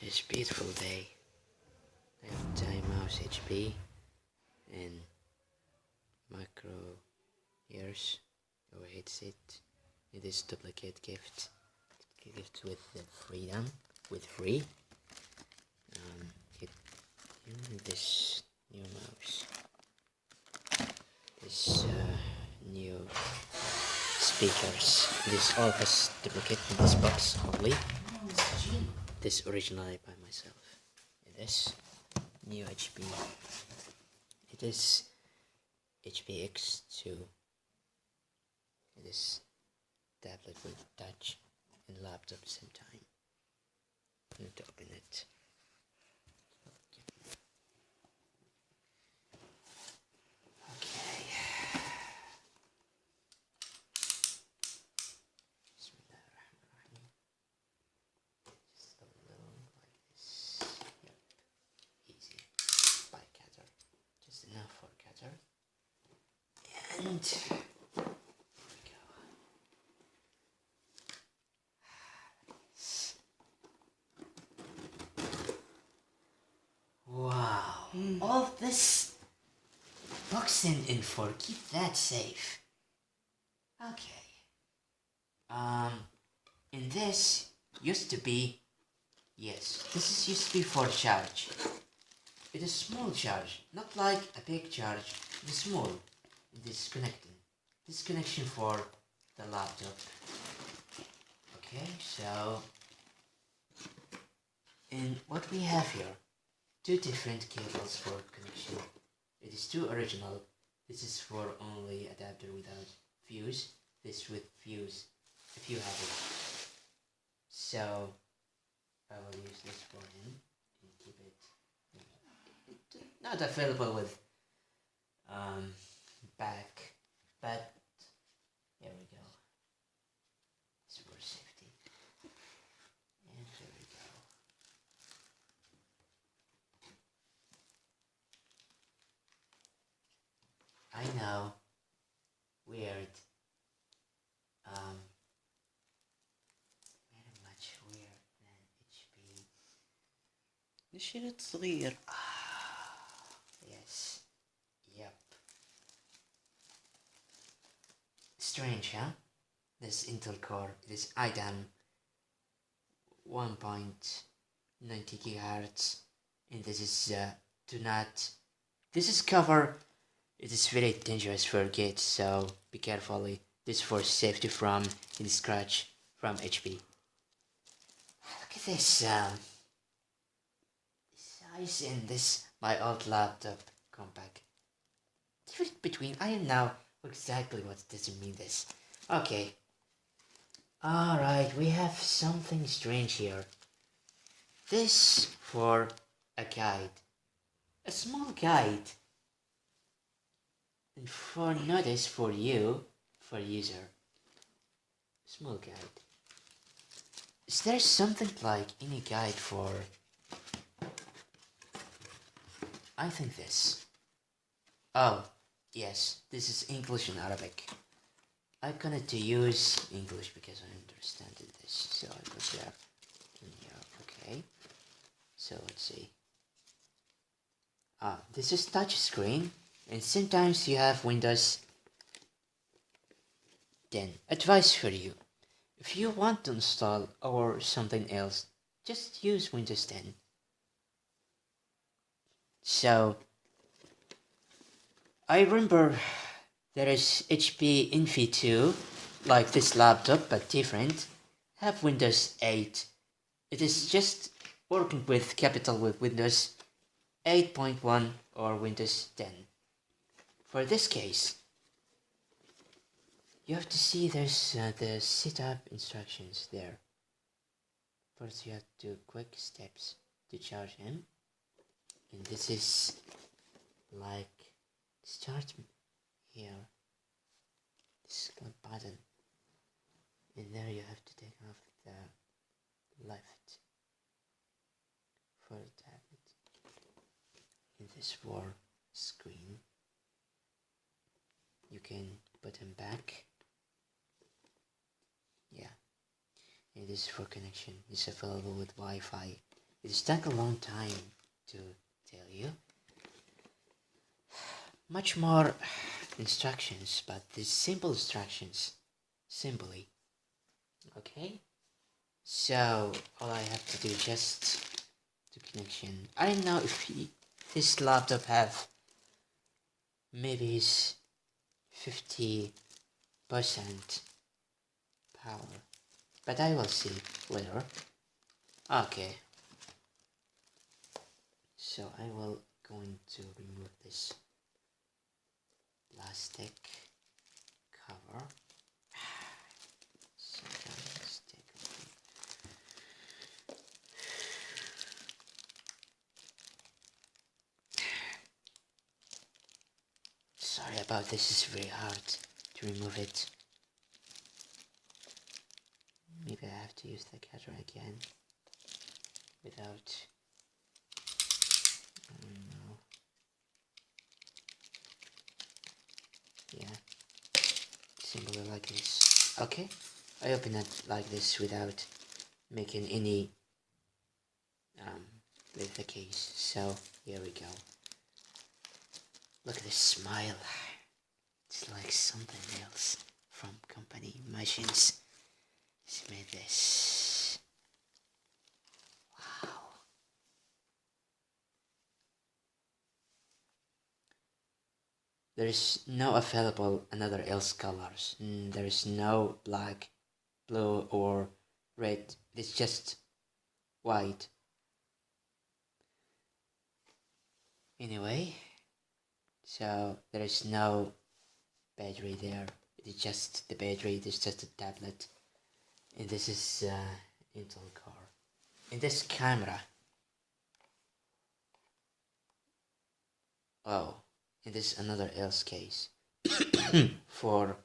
this beautiful day. I have Time Mouse HP and micro ears or headset. It is duplicate gift with the freedom, with free. It, this new mouse, this new speakers. This all has duplicate in this box only. This originally by myself. This new HP. It is HP X2. It is tablet with touch and laptop at the same time. I need to open it. Okay. Bismillahirrahmanirrahim. Just a little like this. Yep. Easy. By cutter. Just enough for cutter. And all of this boxing info, keep that safe. Okay. And this used to be, yes, this is used to be for charge. It is small charge, not like a big charge, it is small. It is connecting. This connection for the laptop. Okay, so, and what we have here, two different cables for connection. It is two original. This is for only adapter without fuse. This with fuse, if you have it. So I will use this for him and keep it. Not available with back, but here we go. It's for safety. And here we go. I know, weird, very much weird than HP. نشيل صغير. Yes, yep. Strange, huh? This Intel Core, this iDAM 1.90 gigahertz, and this is do not. This is cover. It is very dangerous for kids, so be carefully. This for safety from any scratch from HP. Look at this size in this my old laptop compact. Difference between I am now exactly what does it mean this. Okay. Alright, we have something strange here. This for a guide. A small guide. And for notice for you, for user, small guide. Is there something like any guide for? I think this. Oh, yes, this is English and Arabic. I'm gonna to use English because I understand this, so I put there in here. Okay. So let's see. This is touch screen. And sometimes you have Windows 10. Advice for you. If you want to install or something else, just use Windows 10. So, I remember there is HP Envy 2, like this laptop but different, have Windows 8. It is just working with capital with Windows 8.1 or Windows 10. For this case, you have to see there's the setup instructions there. First you have to do quick steps to charge him. And this is like start here. This is a button. And there you have to take off the left for the tablet. And this for screen. You can put him back. Yeah. And this is for connection. It's available with Wi-Fi It's taken a long time to tell you. Much more instructions, but these simple instructions. Simply. Okay? So, all I have to do is just do connection. I don't know if this laptop have maybe his 50% power. But I will see later. Okay. So I will going to remove this plastic cover. Sometimes sorry about this, it's very hard to remove it. Maybe I have to use the cutter again without, I don't know. Yeah, simply like this. Okay, I open it like this without making any with the case. So here we go. Look at this smile. It's like something else from company machines. It's made this. Wow. There is no available another else colors. There is no black, blue or red. It's just white. Anyway, so there is no battery there. It's just the battery. It is just a tablet, and this is Intel core. In this camera. Oh, and this is another else case for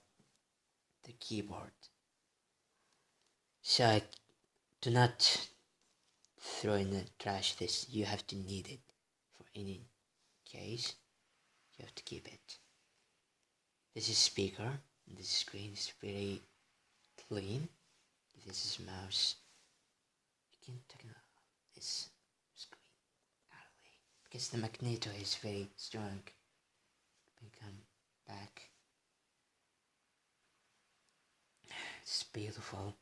the keyboard. So I do not throw in the trash this. You have to need it for any case. You have to keep it. This is speaker. This screen is very clean. This is mouse. You can take this screen out of the way because the magneto is very strong. You can come back. It's beautiful.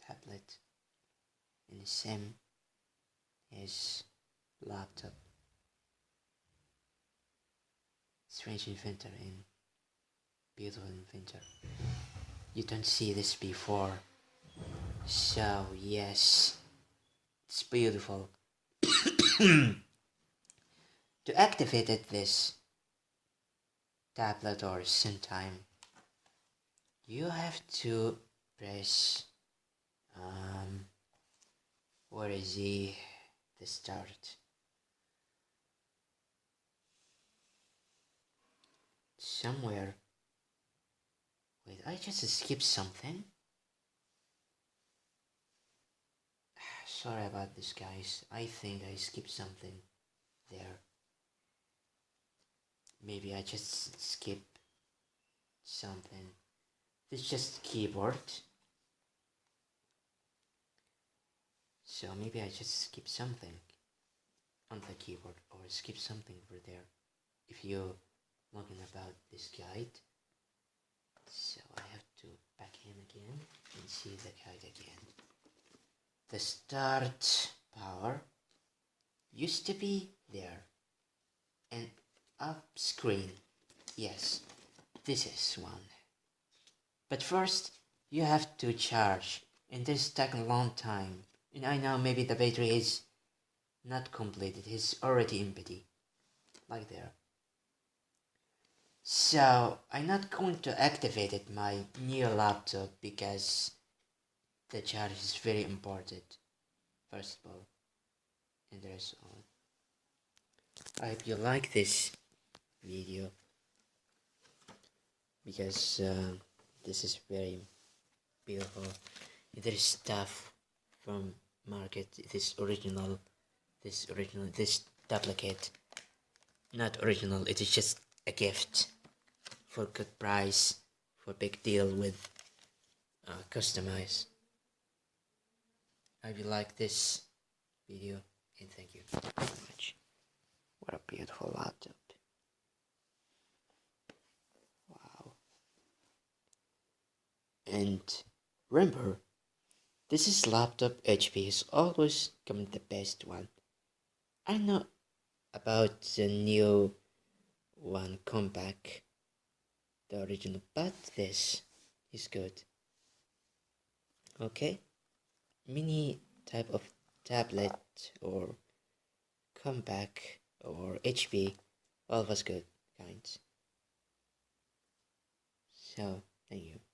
Tablet and the same as laptop. Strange inventor and beautiful inventor. You don't see this before. So yes, it's beautiful. To activate this tablet or sometime, you have to press where is the start? Somewhere. Wait, I just skipped something. Sorry about this, guys. I think I skipped something there. Maybe I just skipped something. This is just keyboard. So maybe I just skip something on the keyboard or skip something over there. If you're looking about this guide, so I have to back in again and see the guide again. The start power used to be there and up screen. Yes, this is one. But first you have to charge, and this takes a long time. And I know maybe the battery is not completed, it's already empty, like there. So I'm not going to activate my new laptop because the charge is very important, first of all, and there's all. I hope you like this video because this is very beautiful. There is stuff from market. This duplicate, not original. It is just a gift for good price, for big deal with customize. I hope you like this video, and thank you very much. What a beautiful laptop. Wow. And remember, this is laptop HP is always come the best one. I know about the new one come back, the original, but this is good. Okay, mini type of tablet or comeback or HP, all was good kinds. So thank you.